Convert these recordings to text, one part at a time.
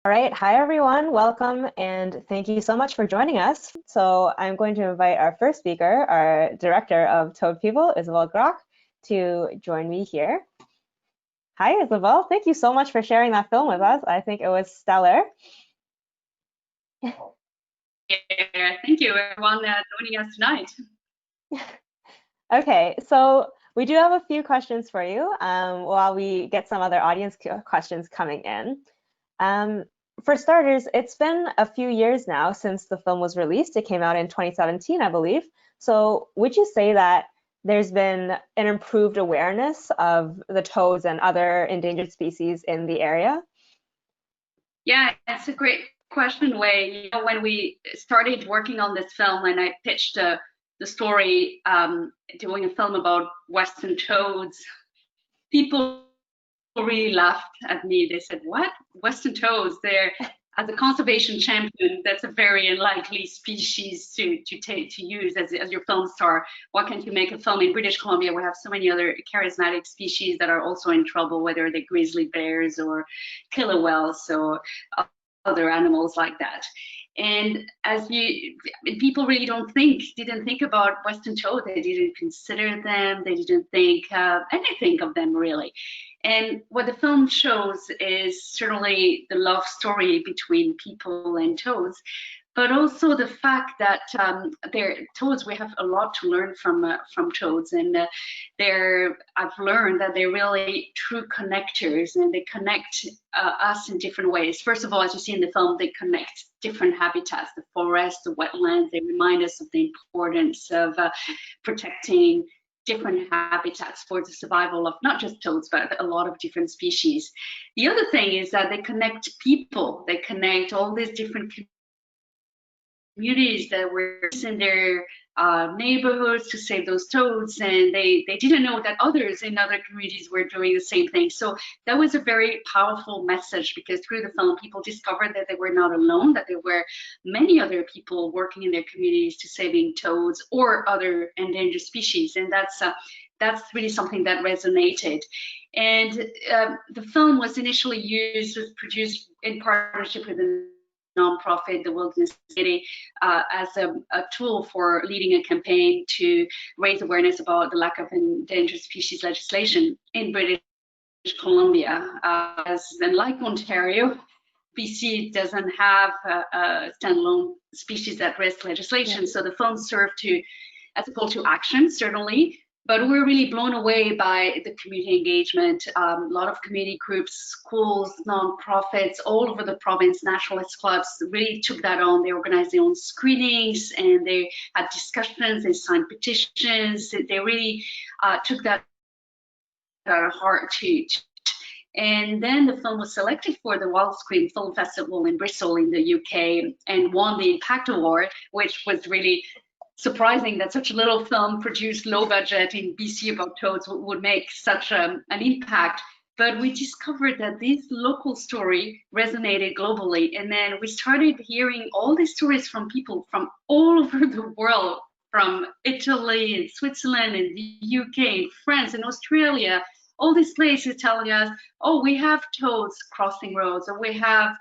All right, hi everyone, welcome and thank you so much for joining us. So I'm going to invite our first speaker, our director of Toad People, Isabelle Groc, to join me here. Hi Isabelle, thank you so much for sharing that film with us. I think it was stellar. Yeah, thank you everyone joining us tonight. Okay, so we do have a few questions for you while we get some other audience questions coming in. For starters, it's been a few years now since the film was released. It came out in 2017, I believe. So would you say that there's been an improved awareness of the toads and other endangered species in the area? Yeah, that's a great question, Wei. You know, when we started working on this film and I pitched the story, doing a film about Western toads, people really laughed at me. They said, "What? Western toads? They're as a conservation champion, that's a very unlikely species to use as your film star. Why can't you make a film in British Columbia? We have so many other charismatic species that are also in trouble, whether they're grizzly bears or killer whales or other animals like that." And people really didn't think about Western toad. They didn't consider them. They didn't think anything of them really. And what the film shows is certainly the love story between people and toads, but also the fact that toads, we have a lot to learn from toads, and I've learned that they're really true connectors, and they connect us in different ways. First of all, as you see in the film, they connect different habitats, the forest, the wetlands. They remind us of the importance of protecting different habitats for the survival of not just toads, but a lot of different species. The other thing is that they connect people. They connect all these different communities that were in their neighborhoods to save those toads, and they didn't know that others in other communities were doing the same thing. So that was a very powerful message, because through the film people discovered that they were not alone, that there were many other people working in their communities to saving toads or other endangered species, and that's really something that resonated. And the film was produced in partnership with the nonprofit, the Wilderness City, as a tool for leading a campaign to raise awareness about the lack of endangered species legislation in British Columbia. Like Ontario, BC doesn't have a standalone species at risk legislation, yeah. So the film served as a call to action, certainly. But we're really blown away by the community engagement. A lot of community groups, schools, nonprofits all over the province, nationalist clubs really took that on. They organized their own screenings, and they had discussions, they signed petitions. They really took that at heart and then the film was selected for the Wild Screen Film Festival in Bristol in the UK and won the Impact Award, which was really surprising that such a little film produced low budget in BC about toads would make such an impact. But we discovered that this local story resonated globally. And then we started hearing all these stories from people from all over the world, from Italy and Switzerland and the UK and France and Australia, all these places telling us, oh, we have toads crossing roads, or we have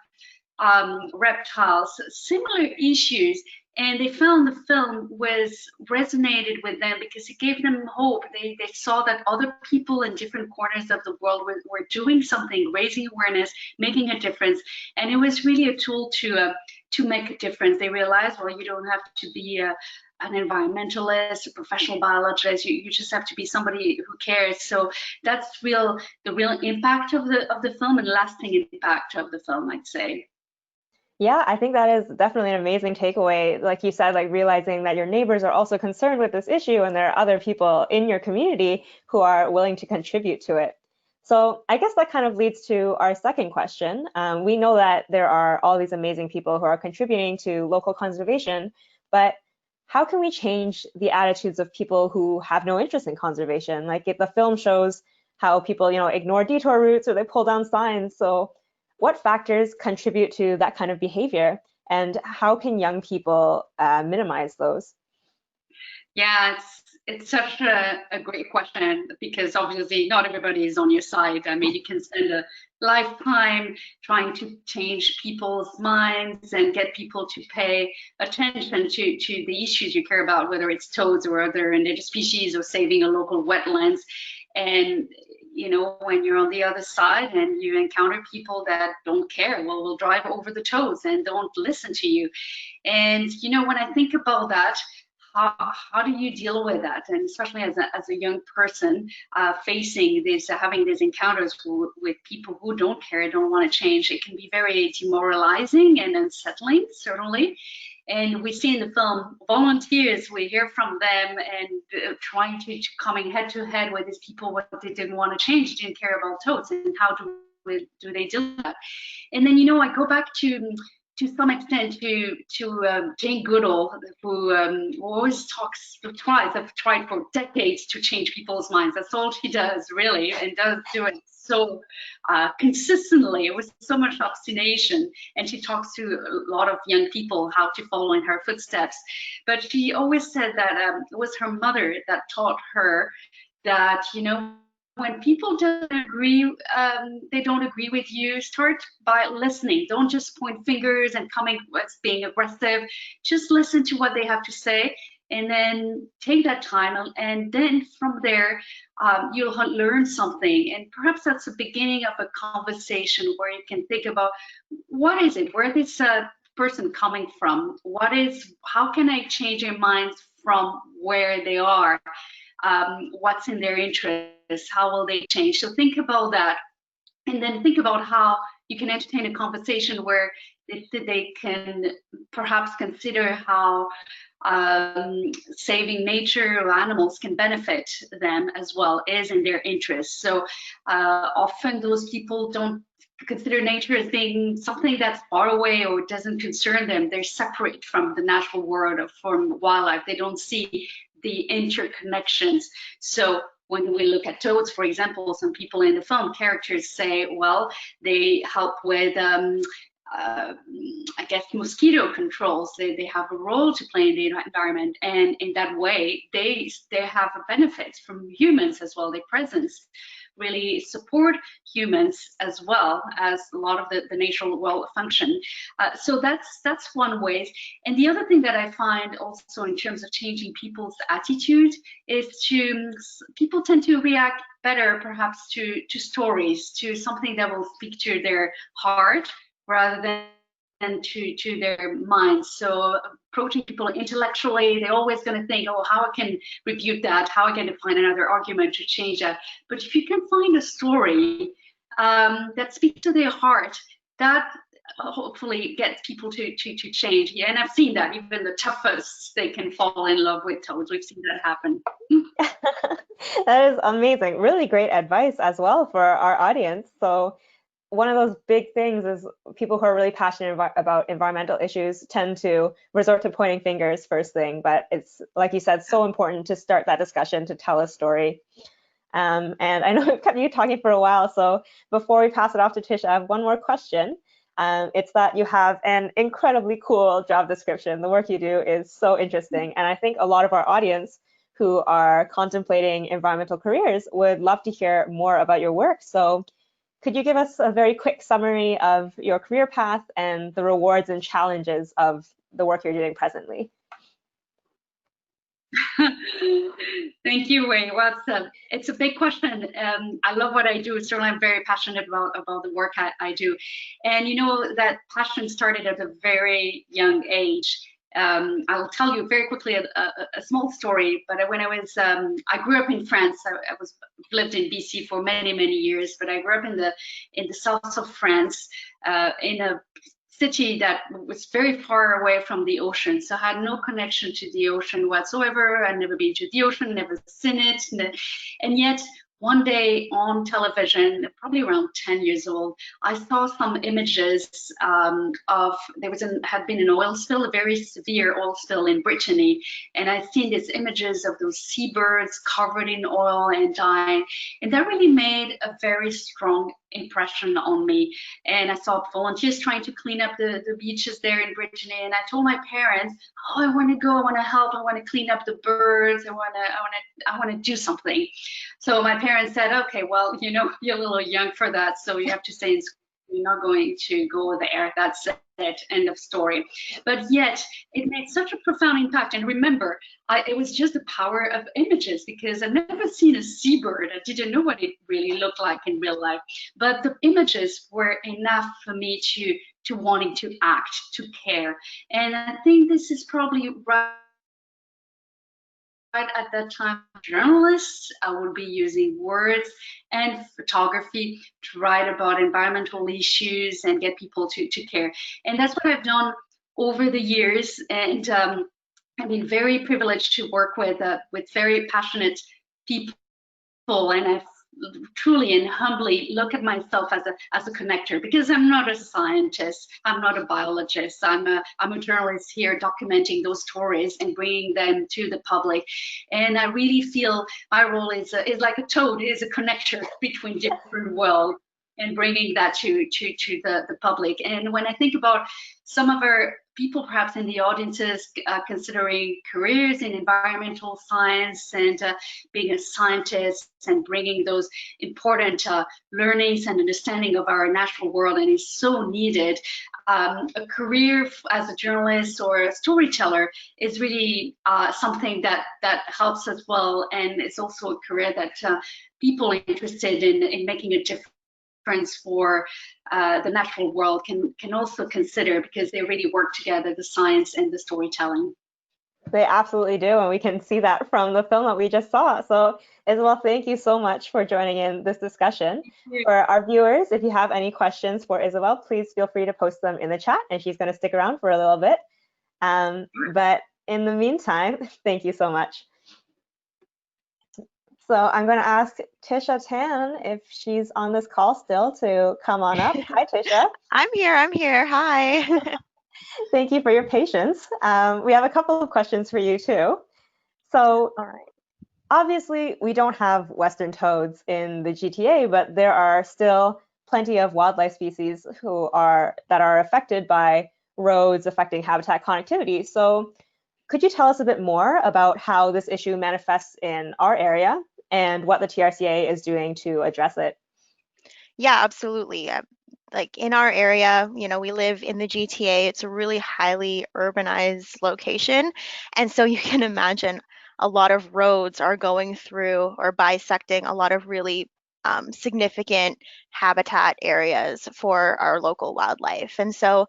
reptiles, similar issues. And they found the film resonated with them because it gave them hope. They saw that other people in different corners of the world were doing something, raising awareness, making a difference. And it was really a tool to make a difference. They realized, well, you don't have to be an environmentalist, a professional biologist. You just have to be somebody who cares. So that's the real impact of the film, and lasting impact of the film, I'd say. Yeah, I think that is definitely an amazing takeaway. Like you said, like realizing that your neighbors are also concerned with this issue, and there are other people in your community who are willing to contribute to it. So I guess that kind of leads to our second question. We know that there are all these amazing people who are contributing to local conservation, but how can we change the attitudes of people who have no interest in conservation? Like the film shows how people, ignore detour routes or they pull down signs. So what factors contribute to that kind of behavior, and how can young people minimize those? Yeah, it's such a great question, because obviously not everybody is on your side. I mean, you can spend a lifetime trying to change people's minds and get people to pay attention to the issues you care about, whether it's toads or other endangered species or saving a local wetlands. And you know, when you're on the other side and you encounter people that don't care, well, will drive over the toads and don't listen to you. And you know, when I think about that, how do you deal with that? And especially as a young person facing this, having these encounters with people who don't care, don't want to change, it can be very demoralizing and unsettling, certainly. And we see in the film volunteers, we hear from them and trying to coming head to head with these people, what they didn't want to change, didn't care about toads, and how do they deal with that? And then, you know, I go back to some extent to Jane Goodall, who always have tried for decades to change people's minds. That's all she does, really, and does do it so consistently, with so much obstination. And she talks to a lot of young people how to follow in her footsteps. But she always said that it was her mother that taught her that, you know, when people don't agree, they don't agree with you, start by listening. Don't just point fingers and coming with being aggressive. Just listen to what they have to say, and then take that time. And then from there, you'll learn something. And perhaps that's the beginning of a conversation where you can think about, what is it? Where this person coming from? How can I change their minds from where they are? What's in their interest? How will they change? So think about that, and then think about how you can entertain a conversation where they can perhaps consider how saving nature or animals can benefit them as well, is in their interest. So often those people don't consider nature as being something that's far away or doesn't concern them. They're separate from the natural world or from wildlife. They don't see the interconnections. So when we look at toads, for example, some people in the film, characters say, well, they help with, I guess, mosquito controls. They have a role to play in the environment, and in that way, they have a benefit from humans as well. Their presence really support humans as well as a lot of the natural world function. So that's one way. And the other thing that I find also in terms of changing people's attitude is people tend to react better perhaps to stories, to something that will speak to their heart rather than to their minds. So approaching people intellectually, they're always going to think, oh, how I can refute that, how I can find another argument to change that. But if you can find a story that speaks to their heart, that hopefully gets people to change. Yeah, and I've seen that. Even the toughest, they can fall in love with toads. We've seen that happen. That is amazing. Really great advice as well for our audience. So one of those big things is people who are really passionate about environmental issues tend to resort to pointing fingers first thing, but it's, like you said, so important to start that discussion, to tell a story. And I know we've kept you talking for a while, so before we pass it off to Tisha, I have one more question. It's that you have an incredibly cool job description. The work you do is so interesting, and I think a lot of our audience who are contemplating environmental careers would love to hear more about your work. So could you give us a very quick summary of your career path and the rewards and challenges of the work you're doing presently? Thank you, Wayne. Well, it's a big question. I love what I do. Certainly, I'm very passionate about the work I do. And you know, that passion started at a very young age. I'll tell you very quickly a small story. But when I grew up in France. I lived in BC for many years. But I grew up in the south of France, in a city that was very far away from the ocean, so I had no connection to the ocean whatsoever. I'd never been to the ocean, never seen it, and yet one day on television, probably around 10 years old, I saw some images of had been an oil spill, a very severe oil spill in Brittany, and I'd seen these images of those seabirds covered in oil and dying, and that really made a very strong impression on me. And I saw volunteers trying to clean up the beaches there in Brittany, and I told my parents, "Oh, I want to go, I want to help, I want to clean up the birds, I want to do something." So my parents said, "Okay, well, you know, you're a little young for that, so you have to stay in school. You're not going to go there. That's it. End of story." But yet, it made such a profound impact. And remember, it was just the power of images, because I've never seen a seabird. I didn't know what it really looked like in real life. But the images were enough for me to wanting to act, to care. And I think this is probably right at that time. Journalists, I would be using words and photography to write about environmental issues and get people to care. And that's what I've done over the years. And I've been very privileged to work with very passionate people, and I've truly and humbly look at myself as a connector, because I'm not a scientist, I'm not a biologist, I'm a journalist here documenting those stories and bringing them to the public. And I really feel my role is like a toad, is a connector between different worlds and bringing that to the public. And when I think about some of our people perhaps in the audiences considering careers in environmental science and being a scientist and bringing those important learnings and understanding of our natural world, and is so needed. A career as a journalist or a storyteller is really something that helps as well, and it's also a career that people interested in making a difference for the natural world can also consider, because they really work together, the science and the storytelling. They absolutely do, and we can see that from the film that we just saw. So, Isabel, thank you so much for joining in this discussion. For our viewers, if you have any questions for Isabel, please feel free to post them in the chat, and she's going to stick around for a little bit. But in the meantime, thank you so much. So I'm going to ask Tisha Tan if she's on this call still to come on up. Hi, Tisha. I'm here. Hi. Thank you for your patience. We have a couple of questions for you too. So All right. Obviously, we don't have Western toads in the GTA, but there are still plenty of wildlife species that are affected by roads affecting habitat connectivity. So could you tell us a bit more about how this issue manifests in our area and what the TRCA is doing to address it? Yeah, absolutely. Like in our area, we live in the GTA. It's a really highly urbanized location. And so you can imagine a lot of roads are going through or bisecting a lot of really significant habitat areas for our local wildlife. And so,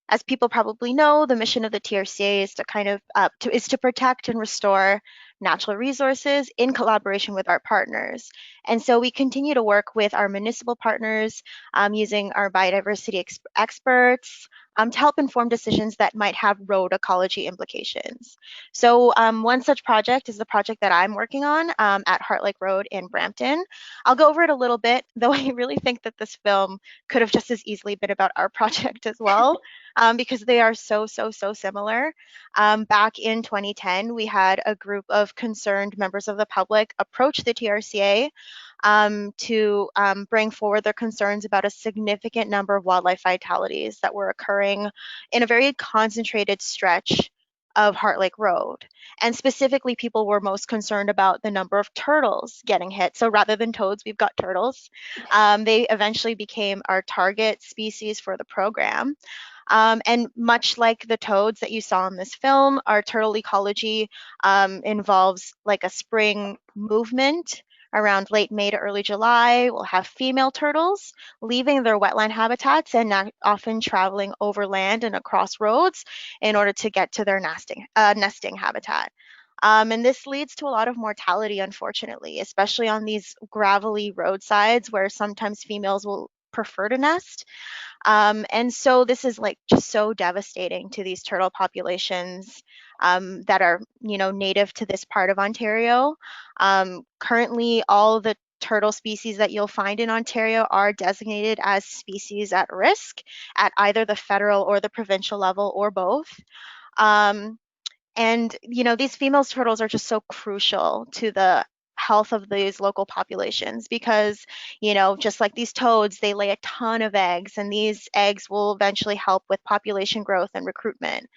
as people probably know, the mission of the TRCA is to protect and restore natural resources in collaboration with our partners. And so we continue to work with our municipal partners using our biodiversity experts to help inform decisions that might have road ecology implications. So one such project is the project that I'm working on at Heart Lake Road in Brampton. I'll go over it a little bit, though I really think that this film could have just as easily been about our project as well, because they are so similar. Back in 2010, we had a group of concerned members of the public approach the TRCA to bring forward their concerns about a significant number of wildlife fatalities that were occurring in a very concentrated stretch of Heart Lake Road. And specifically, people were most concerned about the number of turtles getting hit. So rather than toads, we've got turtles. They eventually became our target species for the program. And much like the toads that you saw in this film, our turtle ecology involves like a spring movement. Around late May to early July, we'll have female turtles leaving their wetland habitats and often traveling over land and across roads in order to get to their nesting habitat. And this leads to a lot of mortality, unfortunately, especially on these gravelly roadsides where sometimes females will prefer to nest. And so this is like just so devastating to these turtle populations. that are, native to this part of Ontario. Currently, all the turtle species that you'll find in Ontario are designated as species at risk at either the federal or the provincial level or both. Um, and, these female turtles are just so crucial to the health of these local populations because, just like these toads, they lay a ton of eggs, and these eggs will eventually help with population growth and recruitment.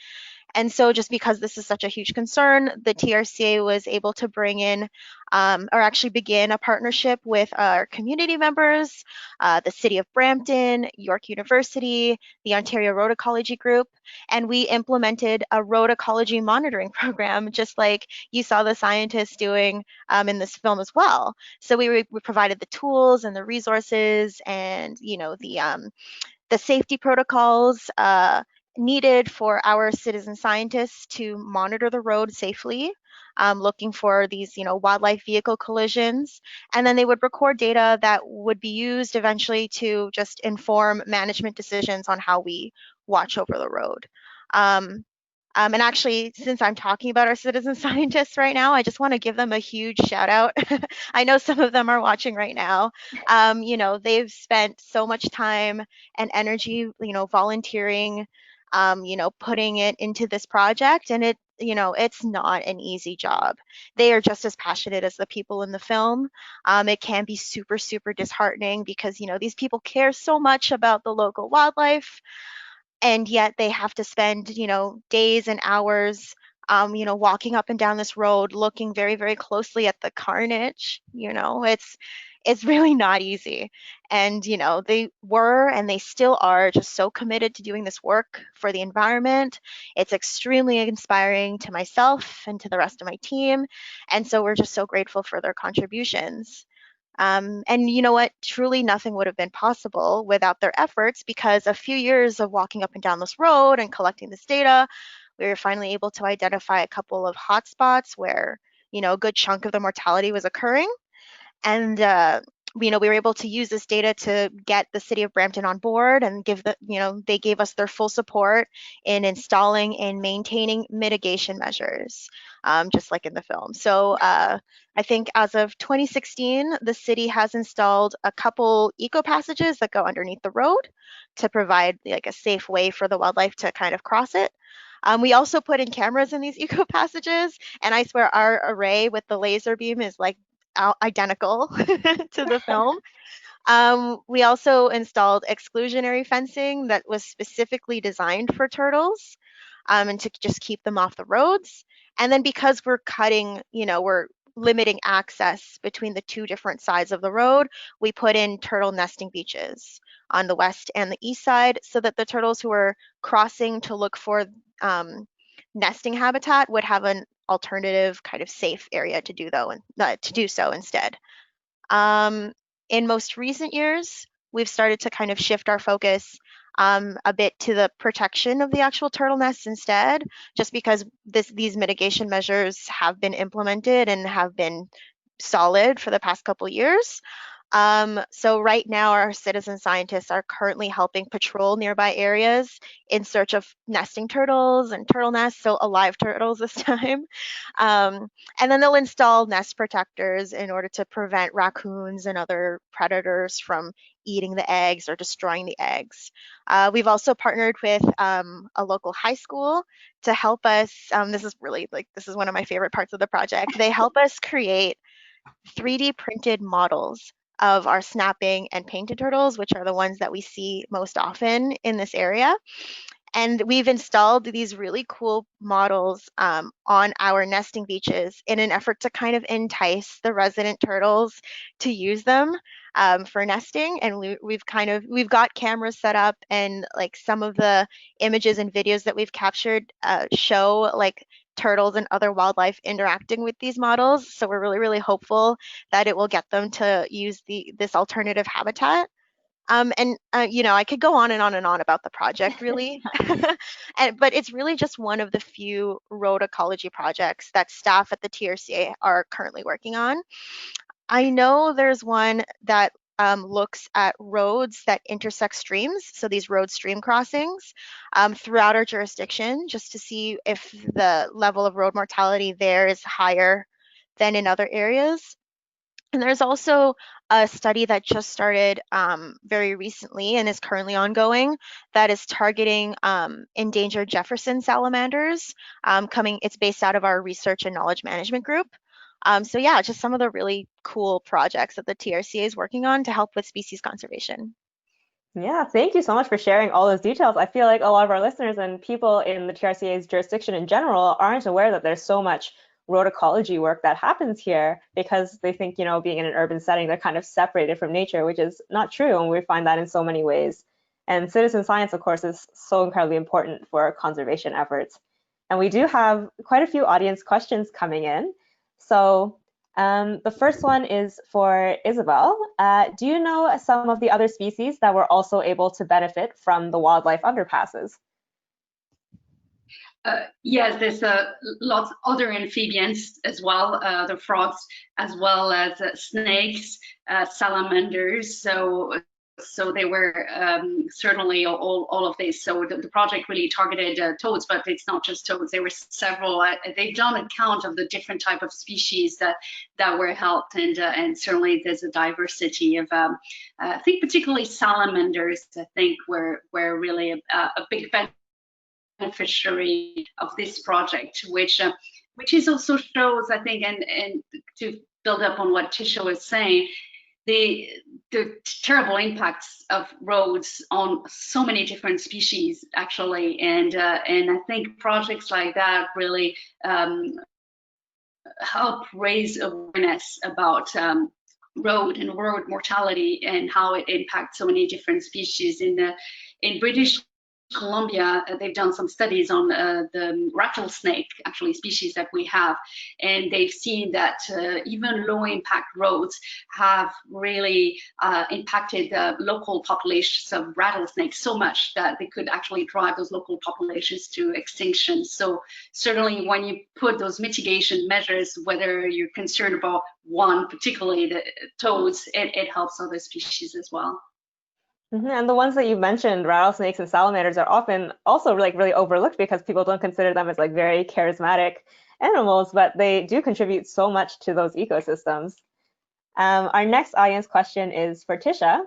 And so just because this is such a huge concern, the TRCA was able to bring in or actually begin a partnership with our community members, the City of Brampton, York University, the Ontario Road Ecology Group, and we implemented a road ecology monitoring program, just like you saw the scientists doing in this film as well. So we provided the tools and the resources and, the safety protocols needed for our citizen scientists to monitor the road safely, looking for these, wildlife vehicle collisions. And then they would record data that would be used eventually to just inform management decisions on how we watch over the road. And actually, since I'm talking about our citizen scientists right now, I just want to give them a huge shout out. I know some of them are watching right now. They've spent so much time and energy, volunteering, putting it into this project. And it's not an easy job. They are just as passionate as the people in the film. It can be super, super disheartening because, these people care so much about the local wildlife, and yet they have to spend days and hours walking up and down this road looking very, very closely at the carnage. It's really not easy. And they were and they still are just so committed to doing this work for the environment. It's extremely inspiring to myself and to the rest of my team, and so we're just so grateful for their contributions. And you know what? Truly nothing would have been possible without their efforts, because a few years of walking up and down this road and collecting this data, we were finally able to identify a couple of hotspots where, a good chunk of the mortality was occurring. And we were able to use this data to get the city of Brampton on board and they gave us their full support in installing and maintaining mitigation measures, just like in the film. So I think as of 2016, the city has installed a couple eco passages that go underneath the road to provide like a safe way for the wildlife to kind of cross it. We also put in cameras in these eco passages, and I swear our array with the laser beam is like identical to the film. We also installed exclusionary fencing that was specifically designed for turtles, and to just keep them off the roads. And then because we're cutting, we're limiting access between the two different sides of the road, we put in turtle nesting beaches on the west and the east side so that the turtles who are crossing to look for nesting habitat would have an alternative kind of safe area to do though and to do so instead. Um, in most recent years, we've started to kind of shift our focus a bit to the protection of the actual turtle nests instead, just because these mitigation measures have been implemented and have been solid for the past couple years. So right now, our citizen scientists are currently helping patrol nearby areas in search of nesting turtles and turtle nests, so alive turtles this time. And then they'll install nest protectors in order to prevent raccoons and other predators from eating the eggs or destroying the eggs. We've also partnered with a local high school to help us. This is one of my favorite parts of the project. They help us create 3D printed models of our snapping and painted turtles, which are the ones that we see most often in this area. And we've installed these really cool models on our nesting beaches in an effort to kind of entice the resident turtles to use them for nesting. And we've got cameras set up, and like some of the images and videos that we've captured show like turtles and other wildlife interacting with these models. So we're really, really hopeful that it will get them to use this alternative habitat. I could go on and on and on about the project, really. But it's really just one of the few road ecology projects that staff at the TRCA are currently working on. I know there's one that looks at roads that intersect streams, so these road stream crossings throughout our jurisdiction, just to see if the level of road mortality there is higher than in other areas. And there's also a study that just started very recently and is currently ongoing that is targeting endangered Jefferson salamanders. It's based out of our research and knowledge management group. So yeah, just some of the really cool projects that the TRCA is working on to help with species conservation. Yeah, thank you so much for sharing all those details. I feel like a lot of our listeners and people in the TRCA's jurisdiction in general aren't aware that there's so much road ecology work that happens here because they think, being in an urban setting, they're kind of separated from nature, which is not true. And we find that in so many ways. And citizen science, of course, is so incredibly important for conservation efforts. And we do have quite a few audience questions coming in. So the first one is for Isabelle. Do you know some of the other species that were also able to benefit from the wildlife underpasses? Yes, there's lots other amphibians as well, the frogs, as well as snakes, salamanders. So they were certainly all of this. So the project really targeted toads, but it's not just toads. There were several. They've done a count of the different type of species that were helped, and certainly there's a diversity of. I think particularly salamanders. I think were really a big beneficiary of this project, which is also shows, I think, and to build up on what Tisha was saying, the terrible impacts of roads on so many different species, actually, and I think projects like that really help raise awareness about road and road mortality and how it impacts so many different species. In British Columbia, they've done some studies on the rattlesnake, actually, species that we have, and they've seen that even low impact roads have really impacted the local populations of rattlesnakes so much that they could actually drive those local populations to extinction. So certainly when you put those mitigation measures, whether you're concerned about one, particularly the toads, it helps other species as well. And the ones that you mentioned, rattlesnakes and salamanders, are often also like really overlooked because people don't consider them as like very charismatic animals, but they do contribute so much to those ecosystems. Our next audience question is for Tisha.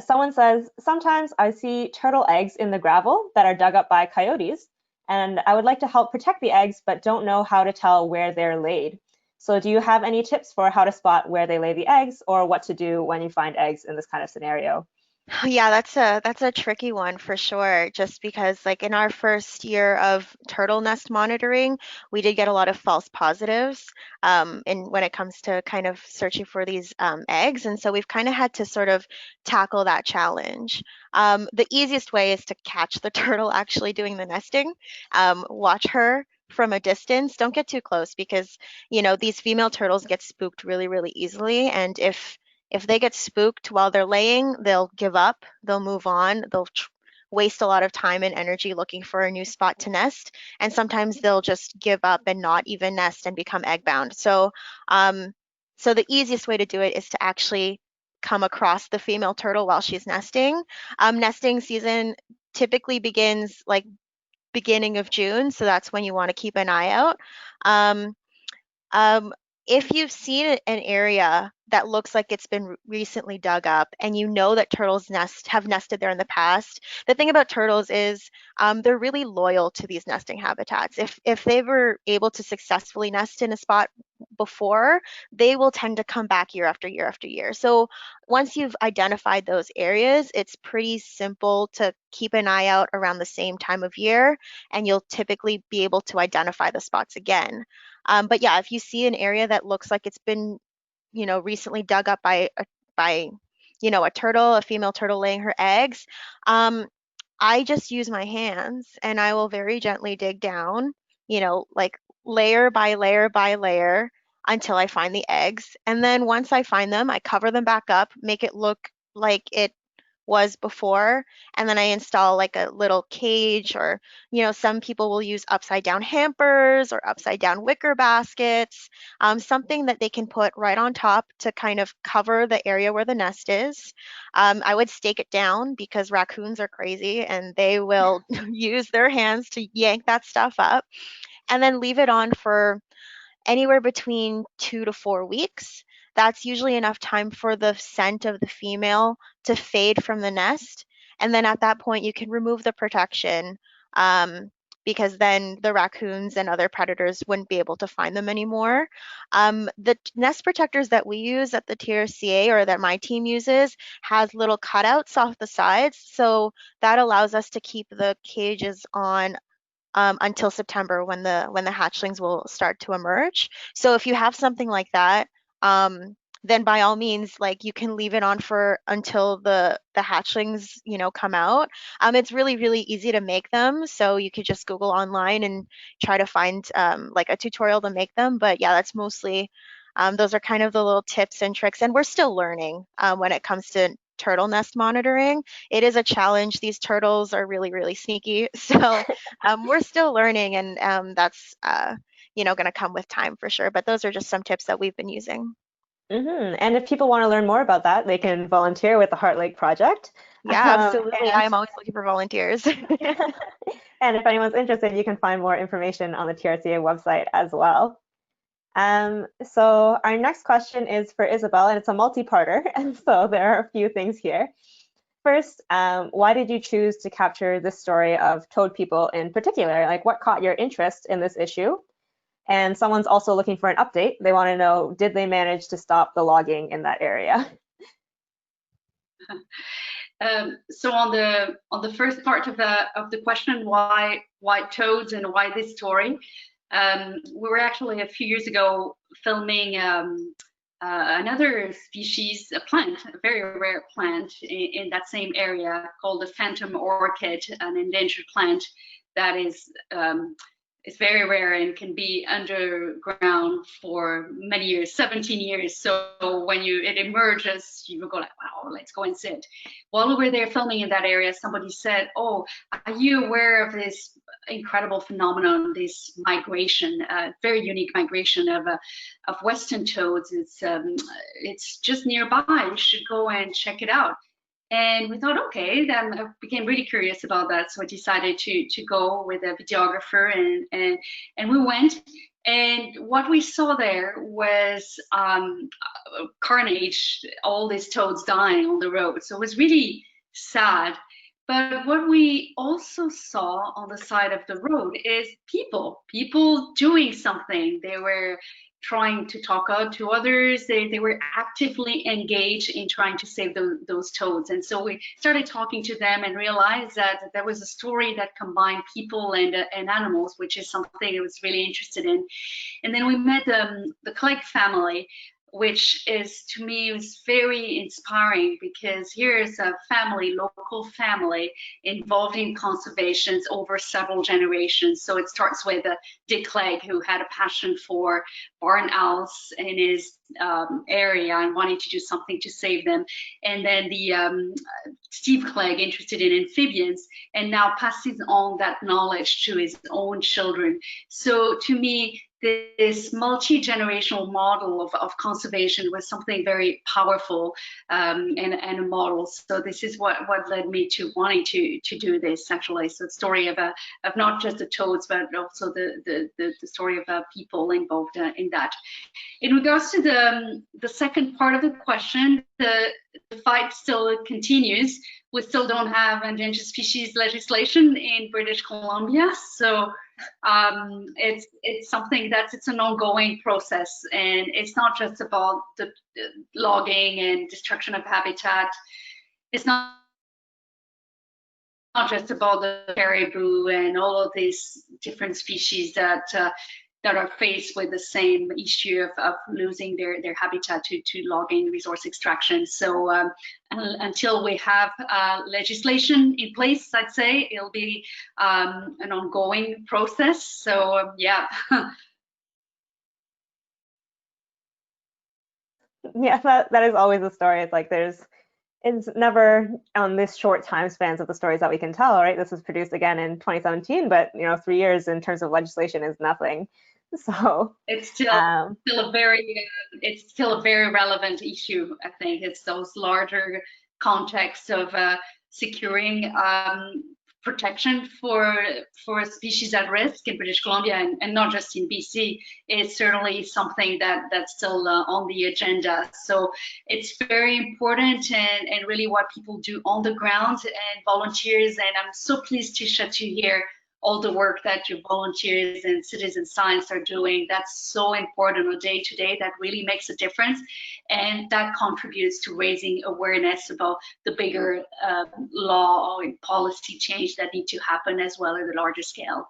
Someone says, sometimes I see turtle eggs in the gravel that are dug up by coyotes, and I would like to help protect the eggs, but don't know how to tell where they're laid. So do you have any tips for how to spot where they lay the eggs or what to do when you find eggs in this kind of scenario? Yeah, that's a tricky one for sure, just because like in our first year of turtle nest monitoring, we did get a lot of false positives and when it comes to kind of searching for these eggs. And so we've kind of had to sort of tackle that challenge. The easiest way is to catch the turtle actually doing the nesting. Watch her from a distance. Don't get too close because, these female turtles get spooked really, really easily. And if they get spooked while they're laying, they'll give up, they'll move on, they'll waste a lot of time and energy looking for a new spot to nest, and sometimes they'll just give up and not even nest and become egg bound. So the easiest way to do it is to actually come across the female turtle while she's nesting. Nesting season typically begins like beginning of June, so that's when you want to keep an eye out. Um, um, if you've seen an area that looks like it's been recently dug up and you know that turtles have nested there in the past, the thing about turtles is they're really loyal to these nesting habitats. If they were able to successfully nest in a spot before, they will tend to come back year after year after year. So once you've identified those areas, it's pretty simple to keep an eye out around the same time of year, and you'll typically be able to identify the spots again. But yeah, if you see an area that looks like it's been, recently dug up by a turtle, a female turtle laying her eggs, I just use my hands and I will very gently dig down, like layer by layer by layer until I find the eggs. And then once I find them, I cover them back up, make it look like it was before, and then I install like a little cage, or some people will use upside down hampers or upside down wicker baskets, something that they can put right on top to kind of cover the area where the nest is. I would stake it down because raccoons are crazy and they will use their hands to yank that stuff up, and then leave it on for anywhere between 2 to 4 weeks. That's usually enough time for the scent of the female to fade from the nest. And then at that point, you can remove the protection, um, because then the raccoons and other predators wouldn't be able to find them anymore. The nest protectors that we use at the TRCA, or that my team uses, has little cutouts off the sides. So that allows us to keep the cages on until September, when the hatchlings will start to emerge. So if you have something like that, then by all means, like, you can leave it on for until the hatchlings, come out. It's really, really easy to make them, so you could just Google online and try to find like a tutorial to make them. But yeah, that's mostly those are kind of the little tips and tricks, and we're still learning when it comes to turtle nest monitoring. It is a challenge. These turtles are really, really sneaky. So we're still learning, and that's going to come with time for sure. But those are just some tips that we've been using. And if people want to learn more about that, they can volunteer with the Heart Lake Project. Yeah, absolutely. I And am always looking for volunteers. and if anyone's interested, you can find more information on the TRCA website as well. So our next question is for Isabelle, and it's a multi-parter, and so there are a few things here. First, why did you choose to capture this story of toad people in particular? Like, what caught your interest in this issue? And someone's also looking for an update. They want to know, did they manage to stop the logging in that area? So on the first part of the question, why toads and why this story? We were actually a few years ago filming another species, a plant, a very rare plant in that same area, called the phantom orchid, an endangered plant that is very rare and can be underground for many years, 17 years. So when it emerges, you will go like, wow, let's go and sit. While we were there filming in that area, somebody said, oh, are you aware of this incredible phenomenon, this migration, very unique migration of western toads? It's just nearby. You should go and check it out. And we thought, okay, then I became really curious about that. So I decided to go with a videographer, and we went. And what we saw there was carnage, all these toads dying on the road. So it was really sad. But what we also saw on the side of the road is people doing something. They were trying to talk out to others. They were actively engaged in trying to save those toads. And so we started talking to them and realized that there was a story that combined people and animals, which is something I was really interested in. And then we met the Clegg family, which is, to me, was very inspiring, because here is a family, local family, involved in conservation over several generations. So it starts with Dick Clegg, who had a passion for barn owls in his area and wanting to do something to save them. And then Steve Clegg, interested in amphibians, and now passes on that knowledge to his own children. So to me, this multi-generational model of conservation was something very powerful, and a model. So this is what led me to wanting to do this, actually. So the story of not just the toads, but also the story of people involved in that. In regards to the second part of the question, the fight still continues. We still don't have endangered species legislation in British Columbia, so it's something it's an ongoing process, and it's not just about the logging and destruction of habitat. It's not just about the caribou and all of these different species that are faced with the same issue of losing their habitat to logging, resource extraction. So until we have legislation in place, I'd say it'll be an ongoing process. So yeah. Yeah, that is always a story. It's like it's never on this short time spans of the stories that we can tell, right? This was produced again in 2017, but 3 years in terms of legislation is nothing. So It's still a very it's still a very relevant issue. I think it's those larger contexts of securing protection for species at risk in British Columbia and not just in BC is certainly something that's still on the agenda. So it's very important and really what people do on the ground and volunteers. And I'm so pleased, Tisha, to hear all the work that your volunteers and citizen science are doing. That's so important on a day-to-day. That really makes a difference, and that contributes to raising awareness about the bigger law and policy change that need to happen as well at a larger scale.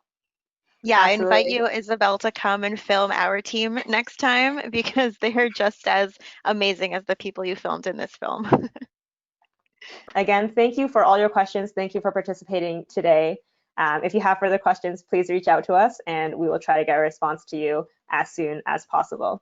Yeah, I invite absolutely. you, Isabelle, to come and film our team next time because they are just as amazing as the people you filmed in this film. Again, thank you for all your questions. Thank you for participating today. If you have further questions, please reach out to us and we will try to get a response to you as soon as possible.